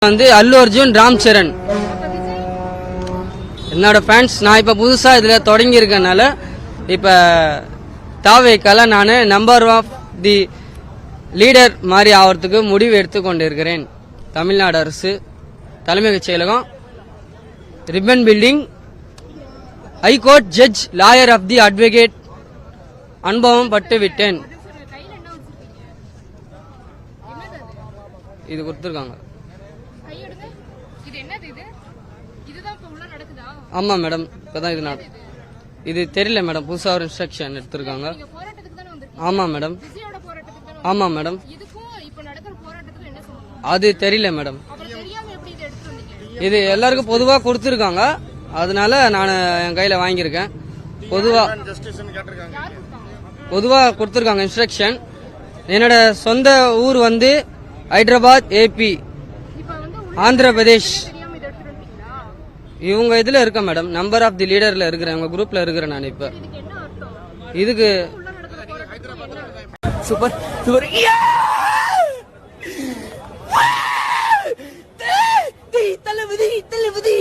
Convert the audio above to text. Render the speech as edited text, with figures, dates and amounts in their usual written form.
வந்து அல்லு அர்ஜுன் ராம் சரண் என்னோட ஃபேன்ஸ். நான் இப்போ புதுசாக இதில் தொடங்கியிருக்கனால இப்போ தாவேக்கால நான் நம்பர் ஆஃப் தி லீடர் மாதிரி ஆகிறதுக்கு முடிவு எடுத்துக்கொண்டிருக்கிறேன். தமிழ்நாடு அரசு தலைமைச் செயலகம் Ripon building high court judge lawyer of the advocate அனுபவம் பட்டு விட்டேன். இது கொடுத்துருக்காங்க. ஆமா மேடம், இப்பதான் இது இது தெரியல மேடம், புதுசா ஒரு இன்ஸ்ட்ரக்ஷன் எடுத்திருக்காங்க. ஆமா மேடம். ஆமா மேடம், அது தெரியல மேடம். இது எல்லாருக்கும் பொதுவா கொடுத்துருக்காங்க, அதனால நான் என் கையில வாங்கியிருக்கேன். பொதுவா கொடுத்துருக்காங்க இன்ஸ்ட்ரக்ஷன். என்னோட சொந்த ஊர் வந்து ஹைதராபாத், ஏபி, ஆந்திர பிரதேஷ். இவங்க இதுல இருக்க மேடம், நம்பர் ஆஃப் தி லீடர்ல இருக்கிறேன், உங்க குரூப்ல இருக்கிறேன் நான். இப்ப இதுக்கு சூப்பர் சூப்பர் தளபதி தளபதி